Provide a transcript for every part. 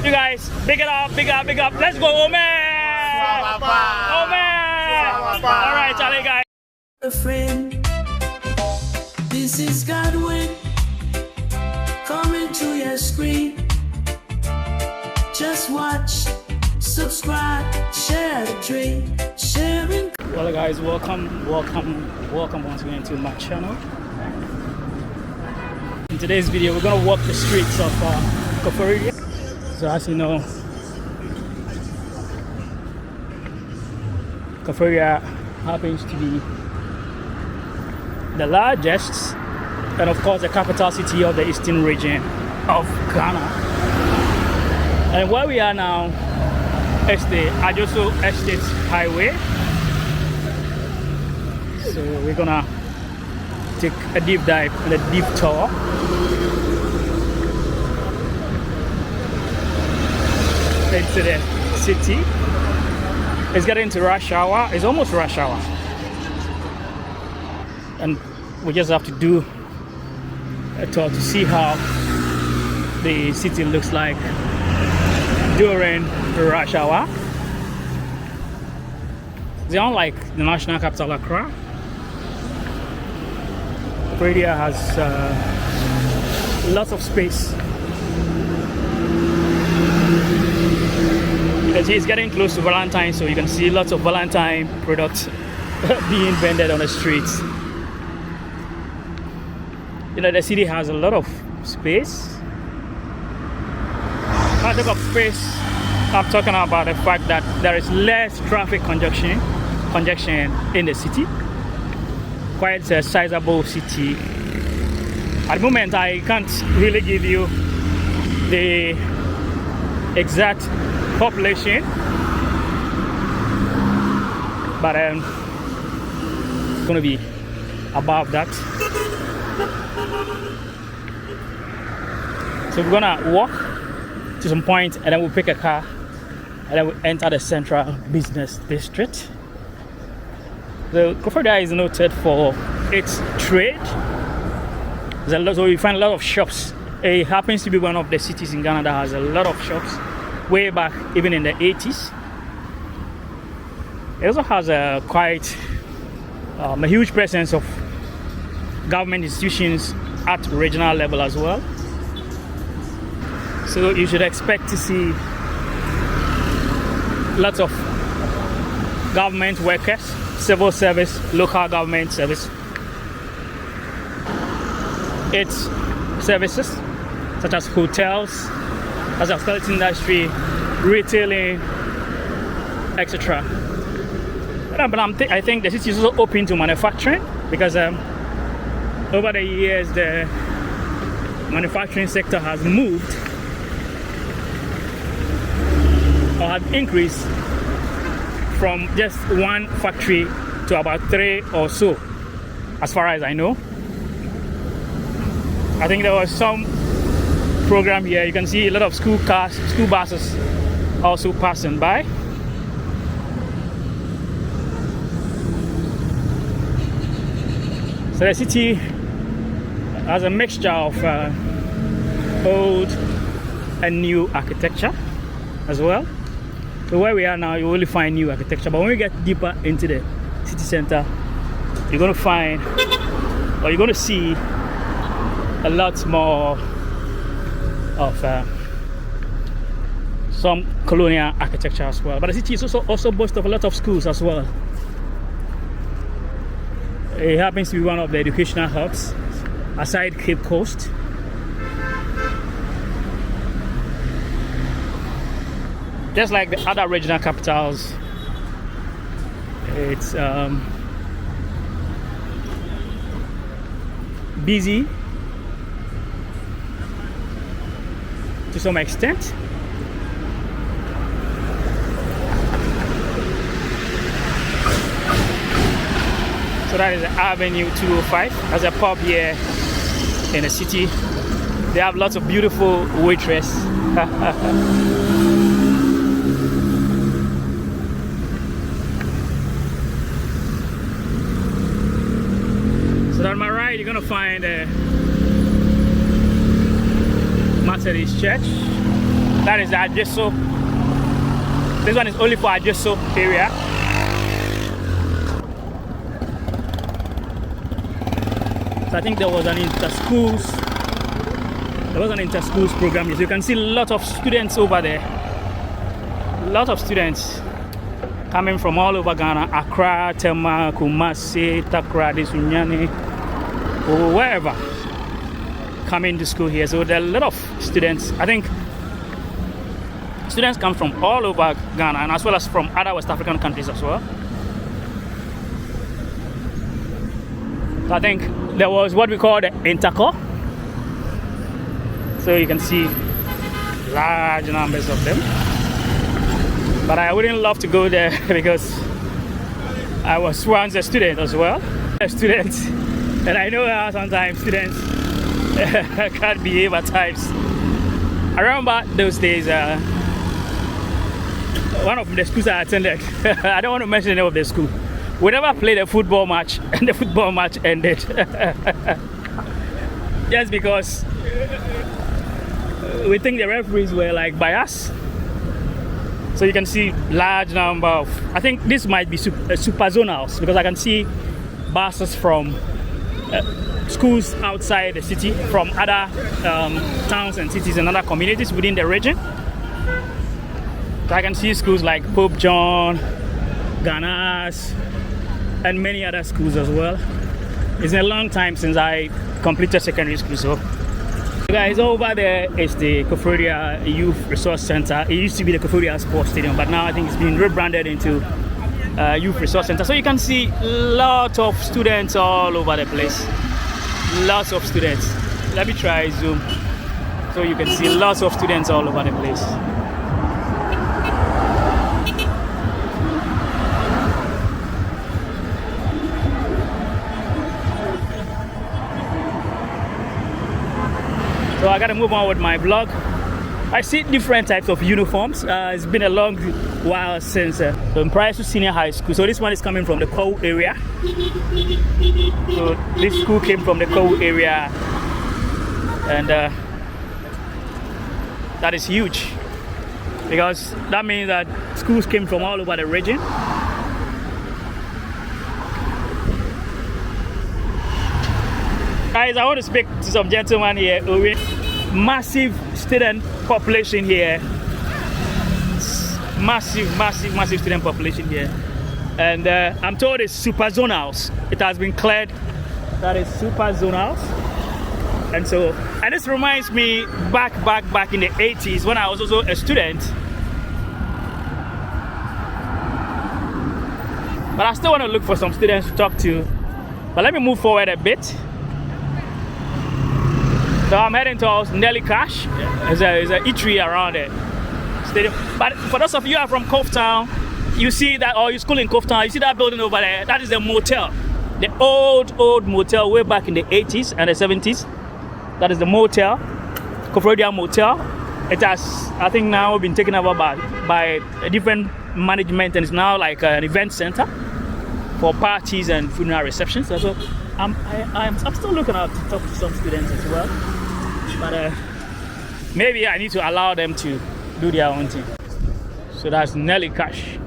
You guys, big it up, big up, big up. Let's go, Omen! Omen! Alright, Charlie guys. A friend, this is Godwin coming to your screen. Just watch, subscribe, share the dream, sharing. Well guys, welcome once again to my channel. In today's video, we're gonna walk the streets of Koforidua. So as you know, Koforidua happens to be the largest and of course the capital city of the eastern region of Ghana. And where we are now is the Ajoso Estate Highway. So we're gonna take a deep dive and a deep tour. Into the city. It's getting to rush hour. It's almost rush hour. And we just have to do a tour to see how the city looks like during rush hour. It's unlike the national capital Accra. Koforidua has lots of space. You can see it's getting close to Valentine's, so you can see lots of Valentine products being vended on the streets. You know, the city has a lot of space. When I talk of space, I'm talking about the fact that there is less traffic congestion in the city. Quite a sizable city. At the moment, I can't really give you the exact population, but it's going to be above that. So we're gonna walk to some point and then we'll pick a car and then we'll enter the central business district. The Koforidua is noted for its trade. So you find a lot of shops. It happens to be one of the cities in Ghana that has a lot of shops way back even in the 80s. It also has a huge presence of government institutions at regional level as well. So you should expect to see lots of government workers, civil service, local government service. Its services such as hotels, as a hospitality industry, retailing, etc. But I think the city is also open to manufacturing because over the years the manufacturing sector has moved or has increased from just one factory to about 3 or so, as far as I know. I think there was some program here. You can see a lot of school cars, school buses also passing by. So the city has a mixture of old and new architecture as well. So where we are now, you only find new architecture, but when we get deeper into the city center, you're going to find, or you're going to see a lot more of some colonial architecture as well. But the city is also boasts of a lot of schools as well. It happens to be one of the educational hubs aside Cape Coast. Just like the other regional capitals, it's busy to some extent. So that is Avenue 205. There's a pub here in the city. They have lots of beautiful waitress. So on my right, you're gonna find a Methodist church. That is the Adjeso. This one is only for Adjeso area. So I think there was an inter-schools program. As you can see, a lot of students over there. A lot of students coming from all over Ghana, Accra, Tema, Kumasi, Takoradi, Sunyani, or wherever, coming to school here. So there are a lot of students. I think students come from all over Ghana, and as well as from other West African countries as well. So I think there was what we call the intercore. So you can see large numbers of them. But I wouldn't love to go there because I was once a student as well. A student, and I know how sometimes students can't behave at times. I remember those days, one of the schools I attended, I don't want to mention the name of the school. We never played a football match, and the football match ended. Just because we think the referees were like biased. So you can see large number of, I think this might be super zonals, because I can see buses from schools outside the city, from other towns and cities and other communities within the region. So I can see schools like Pope John, Ganas, and many other schools as well. It's a long time since I completed secondary school, so guys, over there is the Koforidua Youth Resource Center. It used to be the Koforidua Sports Stadium, but now I think it's been rebranded into Youth Resource Center. So you can see lots of students all over the place. Lots of students. Let me try zoom so you can see lots of students all over the place. So I gotta move on with my vlog. I see different types of uniforms. It's been a long while since the prior to senior high school. So this one is coming from the Kow area. So this school came from the Kow area, and that is huge because that means that schools came from all over the region. Guys, I want to speak to some gentlemen here. Massive student population here. Massive student population here. And I'm told it's super zonals. It has been cleared that it's super zonals. And so, and this reminds me back in the 80s when I was also a student. But I still want to look for some students to talk to. But let me move forward a bit. So I'm heading towards Nelly Cash. There's a eatery around it. Stadium. But for those of you who are from Koftown, you see that, or you school in Koftown, you see that building over there. That is the motel, the old motel way back in the 80s and the 70s. That is the motel, Koforidua Motel. It has, I think, now been taken over by a different management, and it's now like an event center for parties and funeral receptions. So I'm still looking out to talk to some students as well. But maybe I need to allow them to do their own thing. So that's Nelly Cash.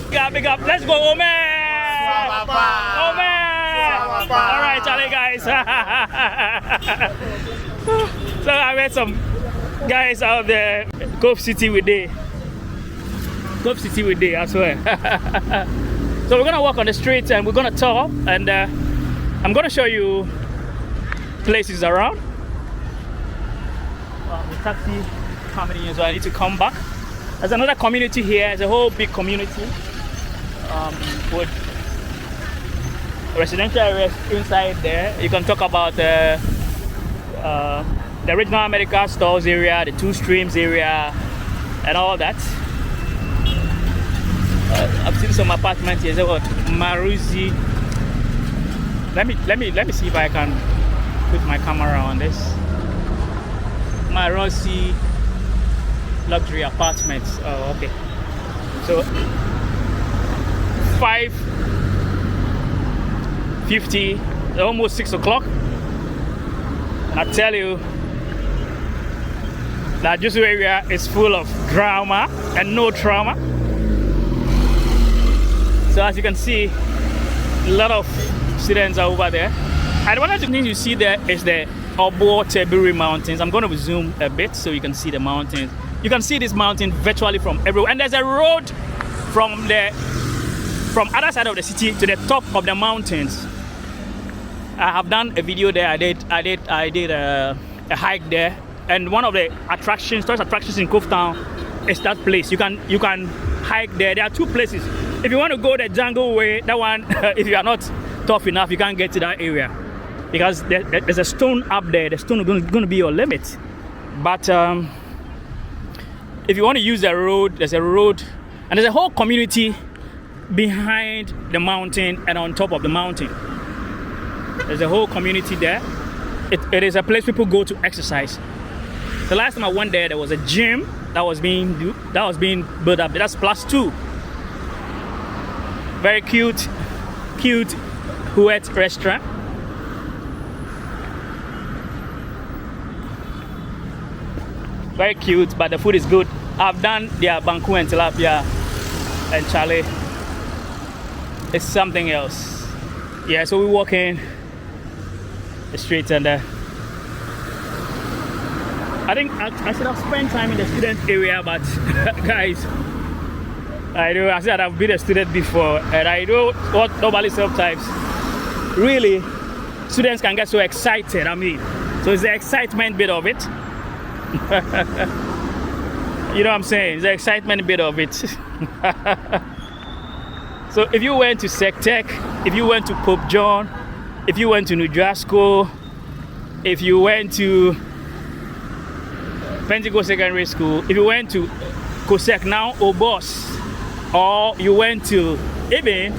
Big up. Let's go, Omer! Omer! All right, Charlie, guys. So I met some guys out there. Kofcity with day. Kofcity with day, I swear. So we're gonna walk on the streets and we're gonna tour, and I'm gonna show you places around. Well, the taxi coming in, so I need to come back. There's another community here. It's a whole big community with residential areas inside there. You can talk about the regional medical stores area, the two streams area, and all that. I've seen some apartments here. There's what Maruzi. Let me see if I can put my camera on this. Maruzi luxury apartments. Oh, okay. So 5:50, almost 6 o'clock. And I tell you, That Ajuso area is full of drama and no trauma. So as you can see, a lot of students are over there. And one of the things you see there is the Obo Tebiri Mountains. I'm going to zoom a bit so you can see the mountains. You can see this mountain virtually from everywhere. And there's a road from other side of the city to the top of the mountains. I have done a video there. I did a hike there. And one of the tourist attractions in Koftown is that place. You can hike there. There are two places. If you want to go the jungle way, that one, if you are not tough enough, you can't get to that area. Because there's a stone up there. The stone is going to be your limit. But if you want to use the road, there's a road. And there's a whole community behind the mountain and on top of the mountain. There's a whole community there. It is a place people go to exercise. The last time I went there was a gym that was being built up. That's +2. Very cute wet restaurant. Very cute, but the food is good. I've done their banku and tilapia and chale. It's something else. Yeah, so we walk in the streets and I think I should have spent time in the student area, but guys, I said I've been a student before, and I know what normally sometimes really students can get so excited. I mean, so it's the excitement bit of it. You know what I'm saying? It's the excitement bit of it. So if you went to Sectech, if you went to Pope John, if you went to New Jasco, if you went to Pentecost Secondary School, if you went to Kosek now Obos, or you went to even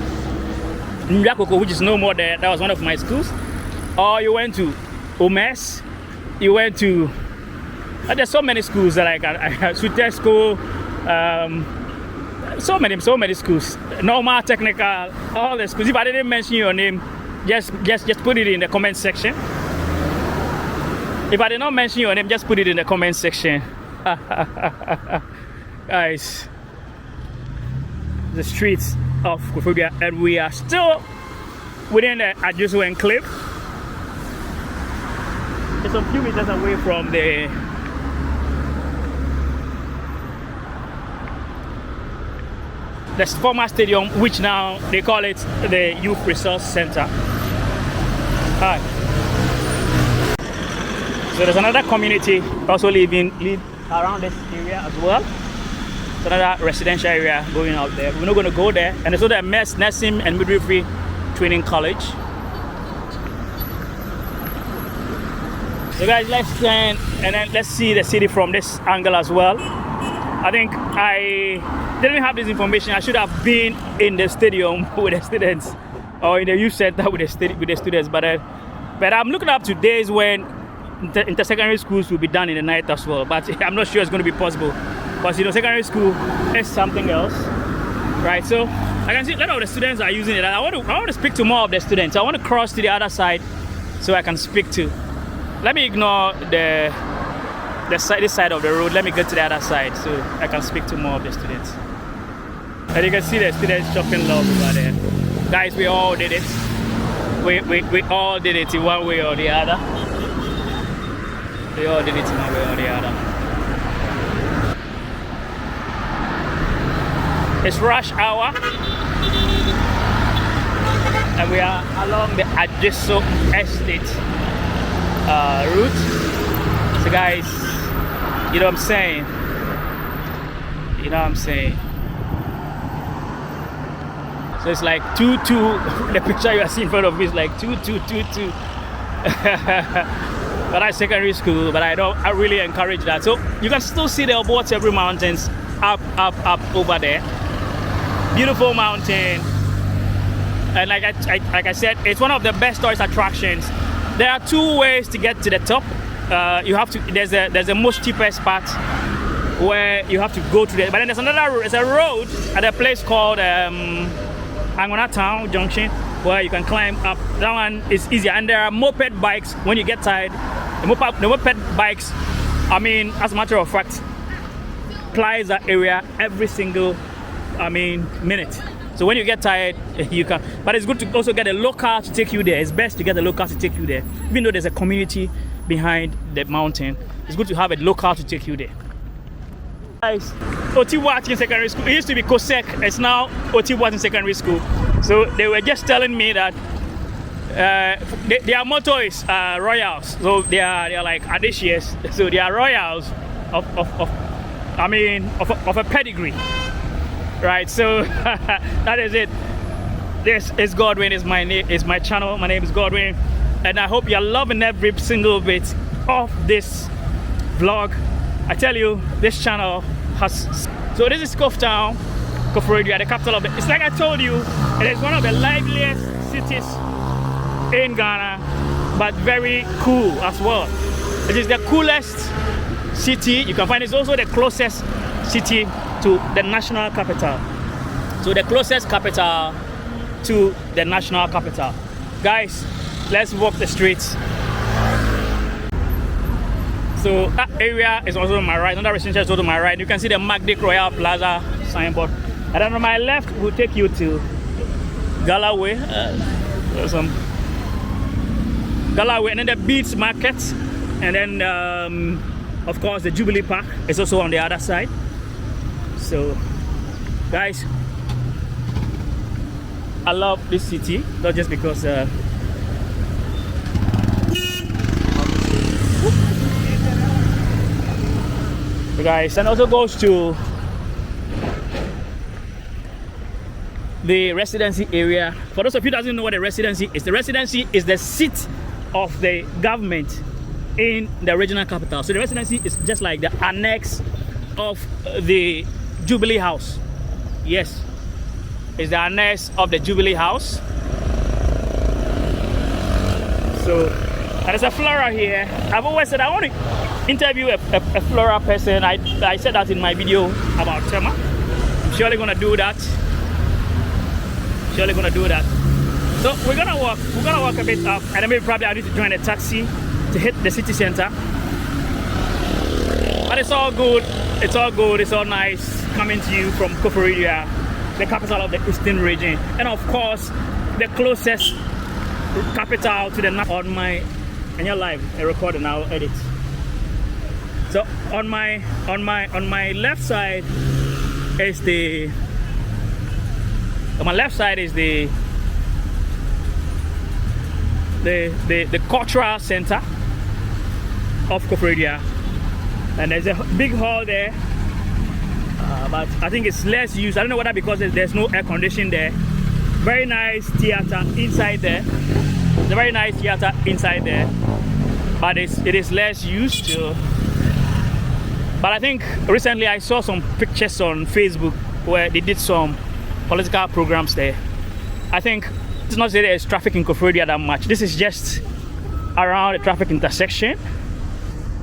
Nyakoko, which is no more there, that was one of my schools, or you went to Omes, you went to there's so many schools that I Sute School, so many schools, normal, technical, all the schools. If I didn't mention your name, just put it in the comment section. If I did not mention your name, just put it in the comment section. Guys, the streets of Koforidua, and we are still within the Ajuso enclave. It's a few meters away from the former stadium, which now they call it the Youth Resource Center. Hi. So there's another community also living around this area as well. It's another residential area going out there. We're not going to go there. And also the Nursing and Midwifery Training College. So guys, let's stand and then let's see the city from this angle as well. I think I didn't have this information. I should have been in the stadium with the students, or in the youth center with the students. But I'm looking up to days when inter-secondary schools will be done in the night as well. But I'm not sure it's going to be possible, because secondary school is something else, right? So I can see a lot of the students are using it. I want to speak to more of the students. I want to cross to the other side so I can speak to. Let me ignore this side of the road. Let me go to the other side so I can speak to more of the students. And you can see the students shopping love over there. Guys, we all did it. We all did it in one way or the other. We all did it in one way or the other. It's rush hour, and we are along the Ajuso Estate route. So guys, you know what I'm saying? You know what I'm saying? So it's like 2-2. The picture you are seeing in front of me is like 2-2-2-2. But I secondary school, but I really encourage that. So you can still see the Obo Tebiri Mountains up over there. Beautiful mountain. And like I said, it's one of the best tourist attractions. There are two ways to get to the top. You have to. There's the most cheapest part where you have to go to the. But then there's a road at a place called Angona Town Junction where you can climb up. That one is easier, and there are moped bikes. When you get tired, the moped bikes I mean, as a matter of fact, plies that area every single, minute. So when you get tired, you can. But it's good to also get a local to take you there. It's best to get a local to take you there. Even though there's a community behind the mountain, it's good to have a local to take you there. Guys, Otiwatin Secondary School. It used to be Kosek. It's now Otiwatin Secondary School. So they were just telling me that their motto is royals. So they are like audacious. So they are royals of a pedigree, right? So that is it. This is Godwin. Is my name. Is my channel. My name is Godwin, and I hope you're loving every single bit of this vlog. I tell you, this channel has. So this is Koftown, Koforidua, the capital of the. It's like I told you, it is one of the liveliest cities in Ghana, but very cool as well. It is the coolest city you can find. It's also the closest city to the national capital. So the closest capital to the national capital. Guys, let's walk the streets. So that area is also on my right. Another residential is also on my right. You can see the Magdic Royal Plaza signboard. And then on my left, we'll take you to Galloway. Galloway, and then the Beats Market, and then of course the Jubilee Park is also on the other side. So guys, I love this city, not just because guys, and also goes to the residency area. For those of you who doesn't know what the residency is the seat of the government in the regional capital. So the residency is just like the annex of the Jubilee House. Yes, it's the annex of the Jubilee House. So there's a flower here. I've always said I want to interview a floral person. I said that in my video about Tema. I'm surely gonna do that. So we're gonna walk a bit up, and then maybe probably I need to join a taxi to hit the city center. But it's all good. It's all nice coming to you from Koforidua, the capital of the Eastern region, and of course the closest capital to the on my. And you're live, I record and I'll edit. So on my left side is the cultural center of Koforidua, and there's a big hall there, but I think it's less used. I don't know whether because there's no air conditioning there. Very nice theater inside there. It's a very nice theater inside there, but it is less used to. But I think recently I saw some pictures on Facebook where they did some political programs there. I think it's not that there's traffic in Koforidua that much. This is just around the traffic intersection,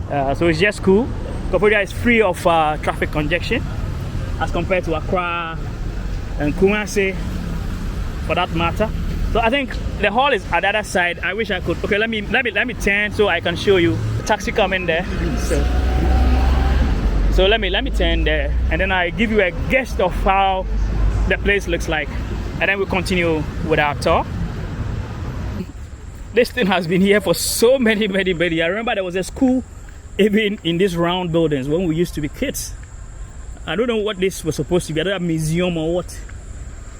so it's just cool. Koforidua is free of traffic congestion as compared to Accra and Kumasi, for that matter. So I think the hall is at the other side. I wish I could. Okay, let me turn so I can show you the taxi coming there. So let me turn there, and then I give you a guess of how the place looks like, and then we'll continue with our tour. This thing has been here for so many. I remember there was a school even in these round buildings when we used to be kids. I don't know what this was supposed to be. I don't have a museum or what,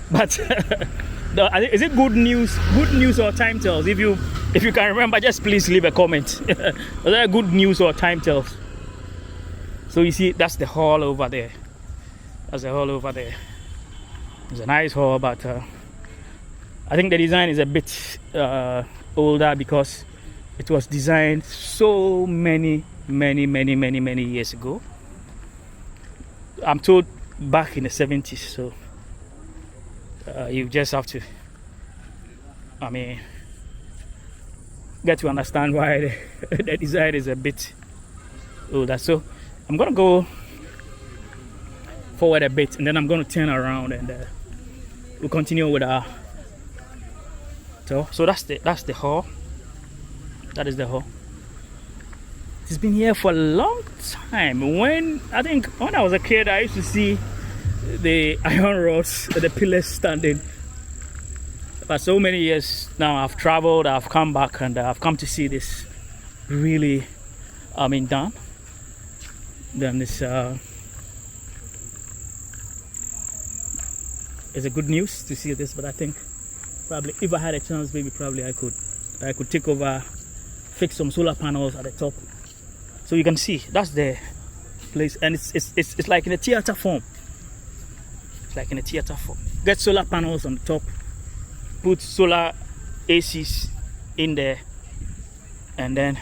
but is it good news or time tells? If you can remember, just please leave a comment. Was that good news or time tells? So you see, that's the hall over there. It's a nice hall, but I think the design is a bit older because it was designed so many years ago. I'm told back in the 70s. So you just have to, get to understand why the design is a bit older. So I'm gonna go forward a bit, and then I'm gonna turn around, and we'll continue with our tour. So that's the hall. That is the hall. It's been here for a long time. When I was a kid, I used to see the iron rods, the pillars standing. For so many years now, I've traveled, I've come back, and I've come to see this really, done. Then this is a good news to see this, but I think probably if I had a chance, maybe probably I could take over, fix some solar panels at the top. So you can see that's the place, and it's like in a theater form. It's like in a theater form. Get solar panels on the top, put solar ACs in there, and then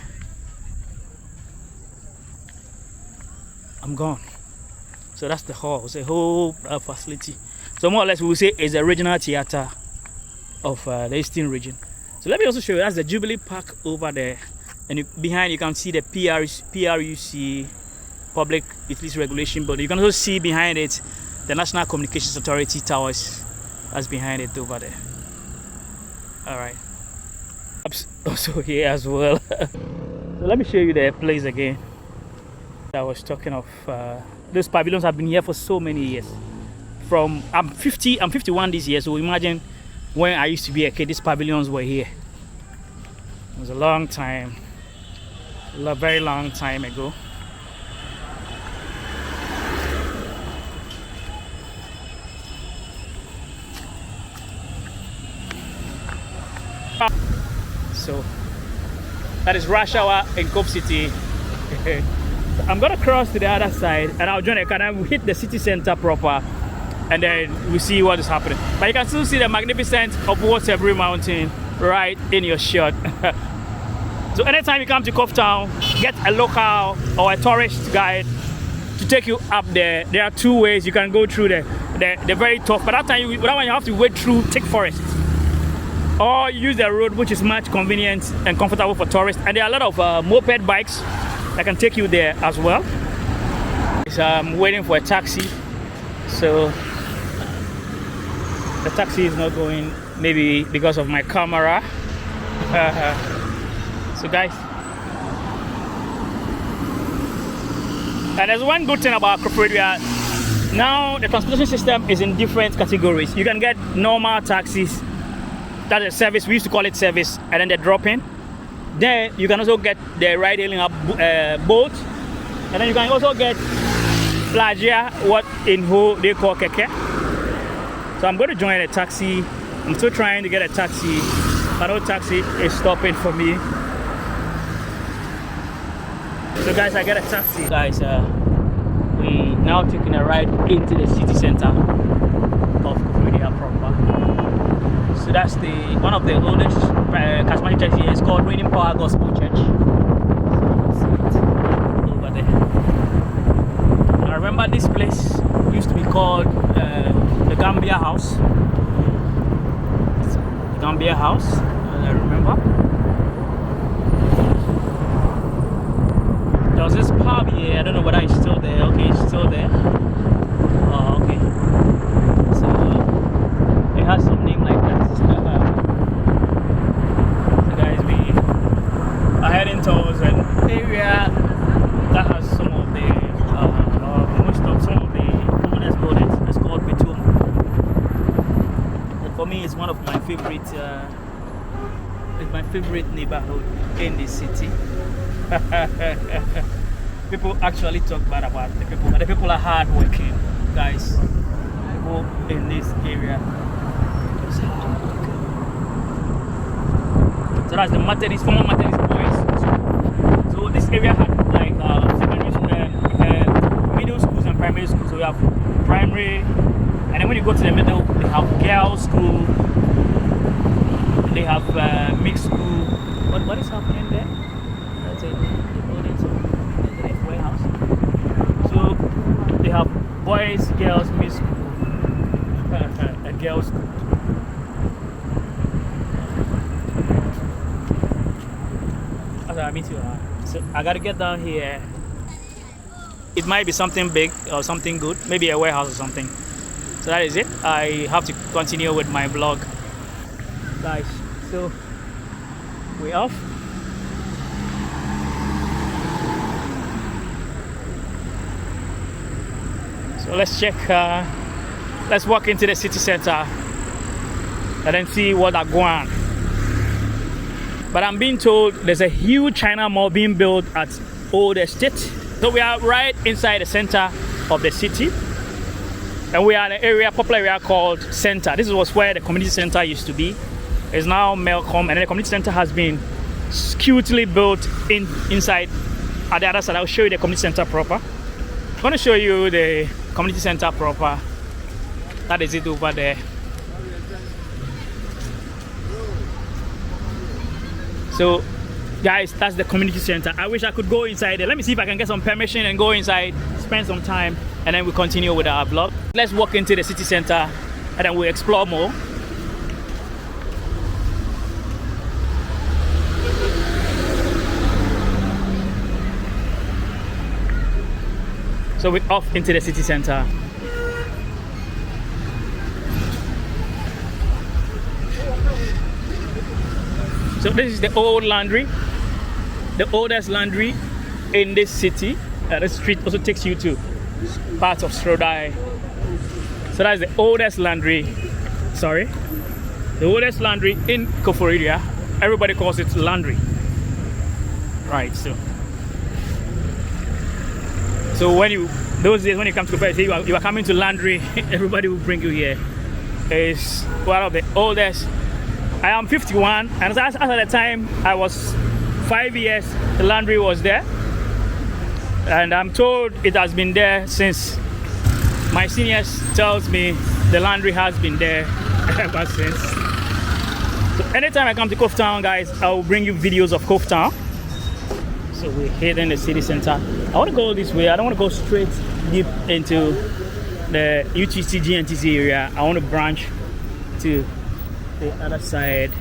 I'm gone. So that's the hall. It's a whole facility. So more or less we will say it's the regional theater of the Eastern region. So let me also show you, that's the Jubilee Park over there, and behind you can see the PRUC, Public Utilities Regulation Board. You can also see behind it the National Communications Authority towers. That's behind it over there. All right. Also here as well. So let me show you the place again. I was talking of. Those pavilions have been here for so many years. I'm 51 this year, so imagine when I used to be a kid, these pavilions were here. It was a long time, a very long time ago. So that is rush hour in Kofcity. I'm gonna cross to the other side and I'll join a car and we'll hit the city center proper, and then we see what is happening. But you can still see the magnificence of Waterbury Mountain right in your shot. So anytime you come to Koftown, get a local or a tourist guide to take you up there. There are two ways you can go through the very tough, but that one you have to wade through thick forest, or use the road, which is much convenient and comfortable for tourists. And there are a lot of moped bikes that can take you there as well. So I'm waiting for a taxi, so the taxi is not going, maybe because of my camera. So guys, and there's one good thing about Koforidua. Now the transportation system is in different categories. You can get normal taxis, that's a service, we used to call it service, and then they drop in. Then you can also get the ride hailing up boat, and then you can also get plagia, what in Ho they call keke. So I'm going to join a taxi. I'm still trying to get a taxi, but no taxi is stopping for me. So guys, I get a taxi. Guys, we now taking a ride into the city center of Koforidua proper. So that's one of the oldest charismatic churches here. It's called Reigning Power Gospel Church. So you can see it over there. I remember this place used to be called the Gambia House. The Gambia House, I remember. There was this pub here, I don't know whether it's still there. Okay, it's still there. Oh, okay. So it has some name like that. So guys, we are heading towards an area that has some of the most of some of the oldest buildings. It's called Betum. And for me, it's one of my favorite. It's my favorite neighborhood in the city. People actually talk bad about the people, but the people are hard working, guys. People in this area is hard working. So that's the Methodist, former Methodist boys. So this area had like secondary school, middle schools and primary schools. So we have primary, and then when you go to the middle, they have girls' school, they have mixed school. What is happening there? That's it. The buildings of the warehouse. So they have boys, girls, mixed school, and girls' school. Me too. So I gotta get down here. It might be something big or something good, maybe a warehouse or something. So that is it. I have to continue with my vlog, guys. So we're off. So let's check. Let's walk into the city center and then see what are going on. But I'm being told there's a huge China mall being built at Old Estate. So we are right inside the center of the city. And we are in an area, popular area called Center. This was where the community center used to be. It's now Melcom, and the community center has been cutely built inside at the other side. I'll show you the community center proper. I'm going to show you the community center proper. That is it over there. So guys, that's the community center. I wish I could go inside there. Let me see if I can get some permission and go inside, spend some time, and then we continue with our vlog. Let's walk into the city center and then we'll explore more. So we're off into the city center. So this is the old laundry, the oldest laundry in this city. The street also takes you to parts of Strodai. So that's the oldest laundry, the oldest laundry in Koforidua. Everybody calls it laundry. Right, so those days when you come to Koforidua, you are coming to laundry, everybody will bring you here. It's one of the oldest. I am 51, and as at the time I was 5 years, the laundry was there. And I'm told it has been there since my seniors tells me the laundry has been there ever since. So anytime I come to Koftown, guys, I will bring you videos of Koftown. So we're here in the city center. I want to go this way. I don't want to go straight deep into the UTC GNTC area. I want to branch to the other side,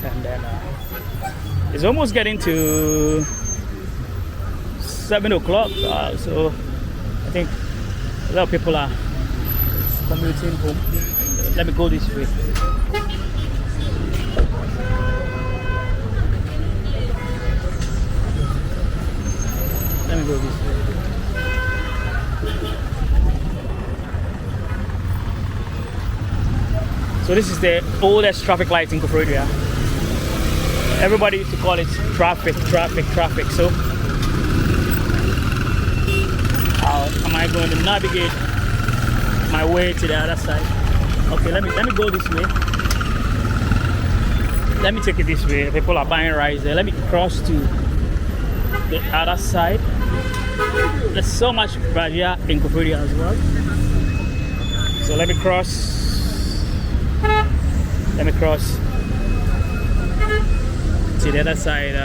and then it's almost getting to 7 o'clock, so I think a lot of people are commuting home. Let me go this way. Let me go this way. So this is the oldest traffic light in Koforidua. Everybody used to call it traffic. So how am I going to navigate my way to the other side? Okay, let me go this way. Let me take it this way. People are buying rice there. Let me cross to the other side. There's so much Brazil in Koforidua as well. So let me cross. Let me cross to the other side.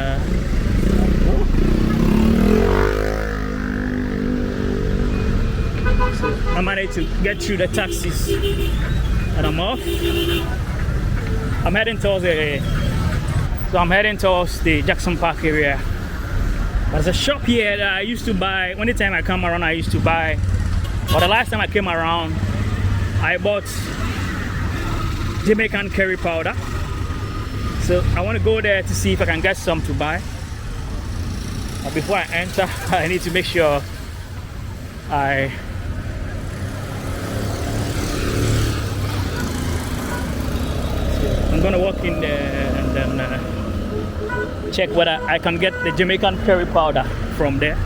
So I managed to get through the taxis and I'm off. I'm heading towards the Jackson Park area. There's a shop here that I used to buy. Anytime I come around, I used to buy. But the last time I came around, I bought Jamaican curry powder. So I want to go there to see if I can get some to buy. But before I enter, I need to make sure I'm gonna walk in there and then check whether I can get the Jamaican curry powder from there.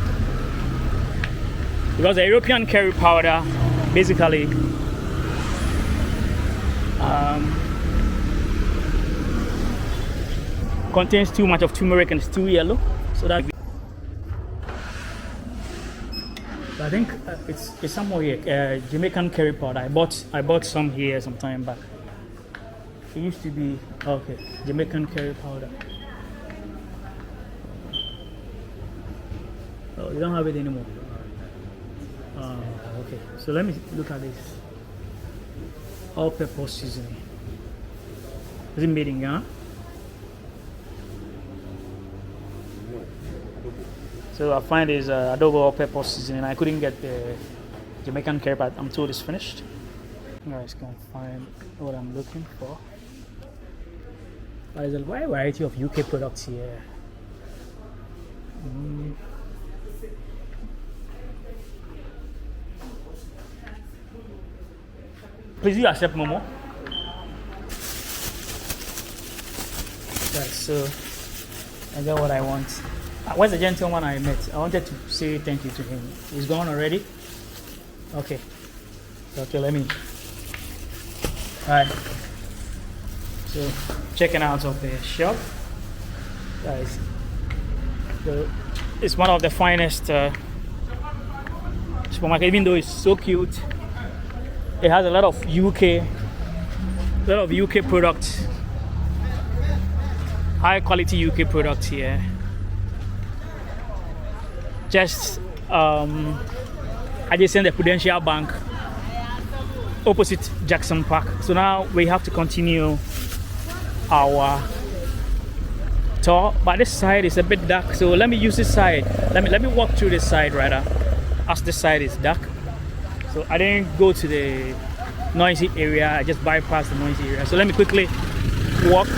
Because the European curry powder basically contains too much of turmeric and it's too yellow, so that I think it's somewhere here. Jamaican curry powder. I bought some here some time back. It used to be okay. Jamaican curry powder. Oh, you don't have it anymore. Okay. So let me look at this. All-purpose seasoning. Is it made in Ghana? So I find is adobo all-purpose seasoning. I couldn't get the Jamaican curry, but I'm told it's finished. You guys can find what I'm looking for. There's a wide variety of UK products here. Please, you accept Momo. Right, so I got what I want. Where's the gentleman I met? I wanted to say thank you to him. He's gone already? Okay. Okay, let me. Alright. So, checking out of the shop. Guys. So, it's one of the finest supermarket, even though it's so cute. It has a lot of UK products. High quality UK products here. Just adjacent the Prudential Bank, opposite Jackson Park. So now we have to continue our tour, but this side is a bit dark. So let me use this side. Let me walk through this side rather, as this side is dark. So I didn't go to the noisy area. I just bypassed the noisy area. So let me quickly walk.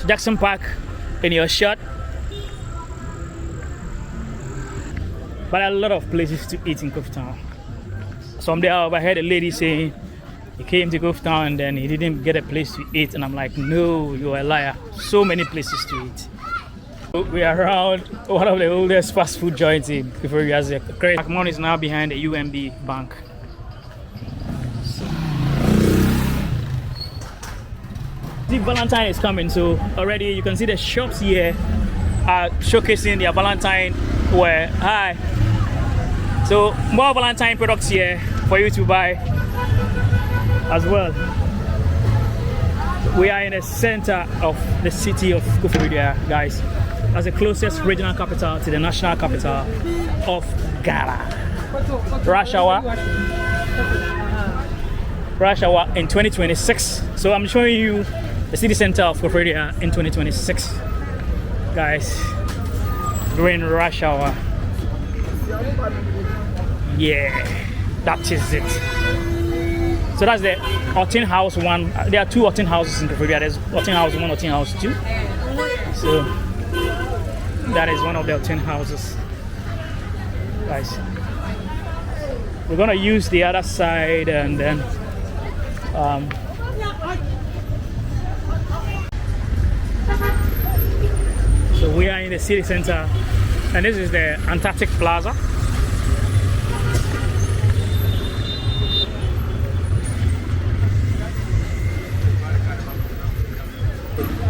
Jackson Park in your shot, but a lot of places to eat in Koftown. Someday I overheard a lady saying he came to Koftown and then he didn't get a place to eat, and I'm like, no, you're a liar. So many places to eat. We are around one of the oldest fast food joints in Koforidua. Accra is now behind the UMB Bank. The Valentine is coming, so already you can see the shops here are showcasing their Valentine wear. Hi. So more Valentine products here for you to buy as well. We are in the center of the city of Koforidua, guys. As the closest regional capital to the national capital of Ghana. Rush hour in 2026. So I'm showing you the city center of Koforidua in 2026, guys, during rush hour. Yeah, that is it. So that's the Otin House 1. There are 2 Otin houses in Koforidua. There's Otin House 1, Otin House 2. So that is one of the Otin houses, guys. We're gonna use the other side and then so we are in the city center, and this is the Antarctic Plaza.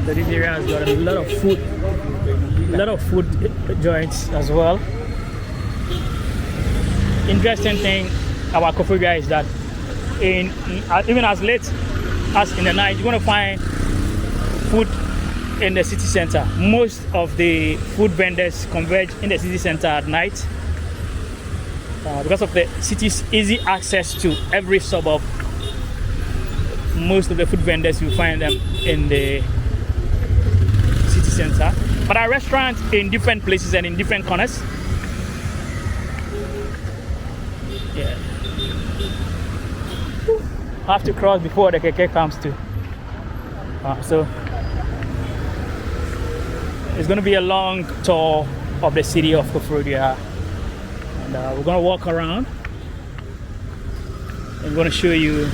So this area has got a lot of food joints as well. Interesting thing about Koforidua is that even as late as in the night, you're gonna find food in the city center. Most of the food vendors converge in the city center at night because of the city's easy access to every suburb. Most of the food vendors, you find them in the city center, but there are restaurants in different places and in different corners. Yeah, I have to cross before the keke comes to. So it's going to be a long tour of the city of Koforidua, and we're going to walk around. I'm going to show you.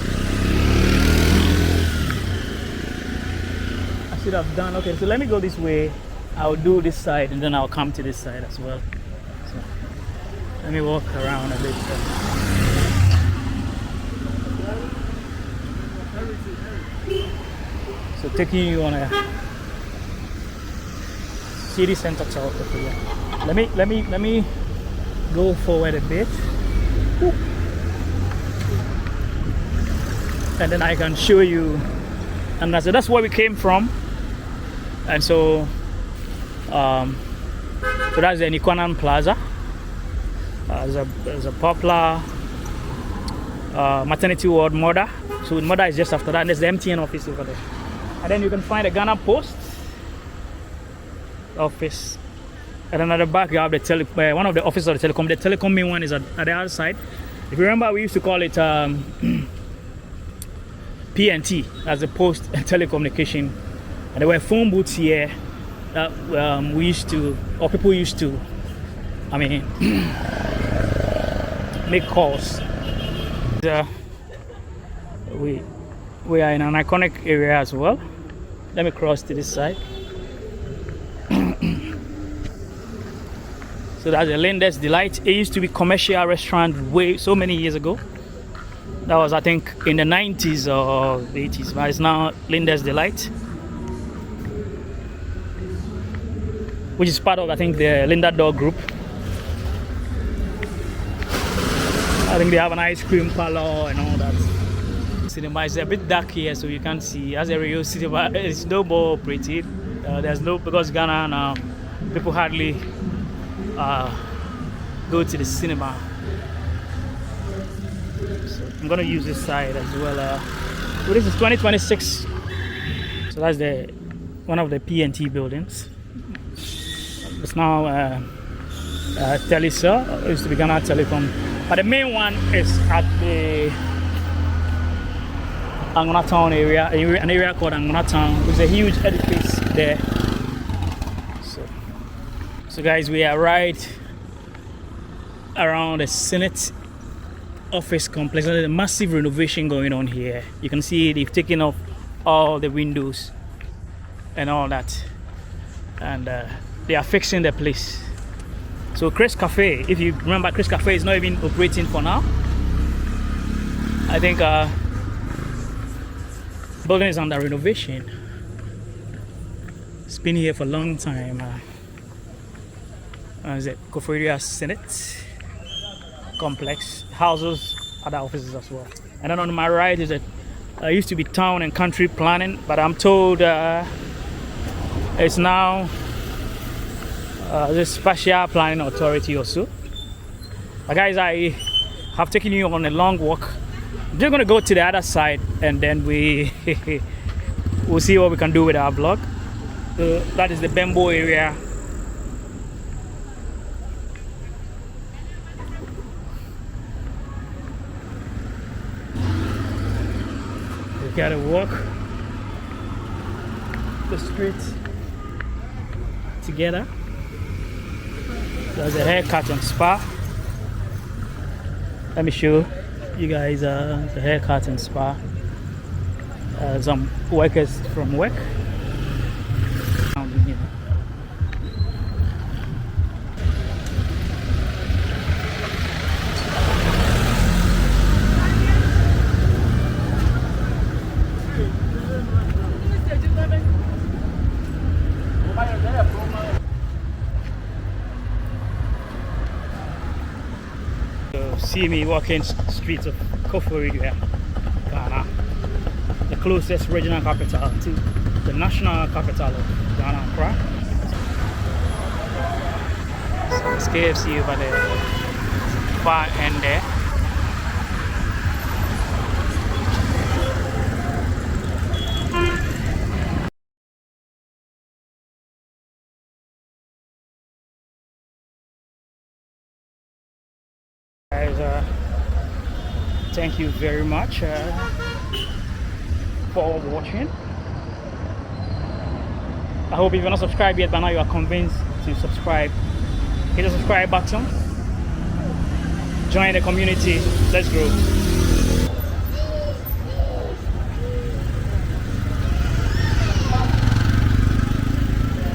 I should have done. Okay, so let me go this way. I'll do this side, and then I'll come to this side as well. So let me walk around a bit. So taking you on a city center tour. Let me go forward a bit, and then I can show you. And so that's where we came from, and so that's the Nikwanan Plaza. There's a popular maternity ward mother. So mother is just after that, and there's the MTN office over there. And then you can find the Ghana Post office. And then at the back you have the one of the offices of the telecom. The telecom main one is at the other side. If you remember, we used to call it PNT, as the post and telecommunication. And there were phone booths here that people used to I mean, make calls. We are in an iconic area as well. Let me cross to this side. So that's the Linda's Delight. It used to be commercial restaurant way so many years ago. That was, I think, in the 90s or 80s, but it's now Linda's Delight, which is part of, I think, the Linda Dog Group. I think they have an ice cream parlor and all that. Cinema is a bit dark here, so you can't see. As a real cinema, it's no more operated. There's no, because Ghana now, people hardly go to the cinema. So I'm gonna use this side as well. So this is 2026. So that's the one of the P&T buildings. It's now Telecel. It used to be Ghana Telecom, but the main one is at the Angona Town area, an area called Angona Town. There's a huge edifice there. So guys, we are right around the Senate office complex. There's a massive renovation going on here. You can see they've taken off all the windows and all that, and they are fixing the place. So Chris Cafe, if you remember, Chris Cafe is not even operating for now. I think building is under renovation. It's been here for a long time. Is it Koforidua Senate complex, houses other offices as well. And then on my right is it used to be town and country planning, but I'm told it's now the Spatial Planning Authority or so. But guys, I have taken you on a long walk. I'm just gonna go to the other side and then we'll see what we can do with our vlog. That is the Bembo area. We gotta walk the street together. There's a haircut and spa. Let me show you guys the haircut and spa. Some workers from work. See me walking streets of Koforidua, Ghana, the closest regional capital to the national capital of Ghana, Accra. So it's KFC over there, far end there. Guys, thank you very much for watching. I hope if you're not subscribed yet, by now you are convinced to subscribe. Hit the subscribe button. Join the community. Let's grow.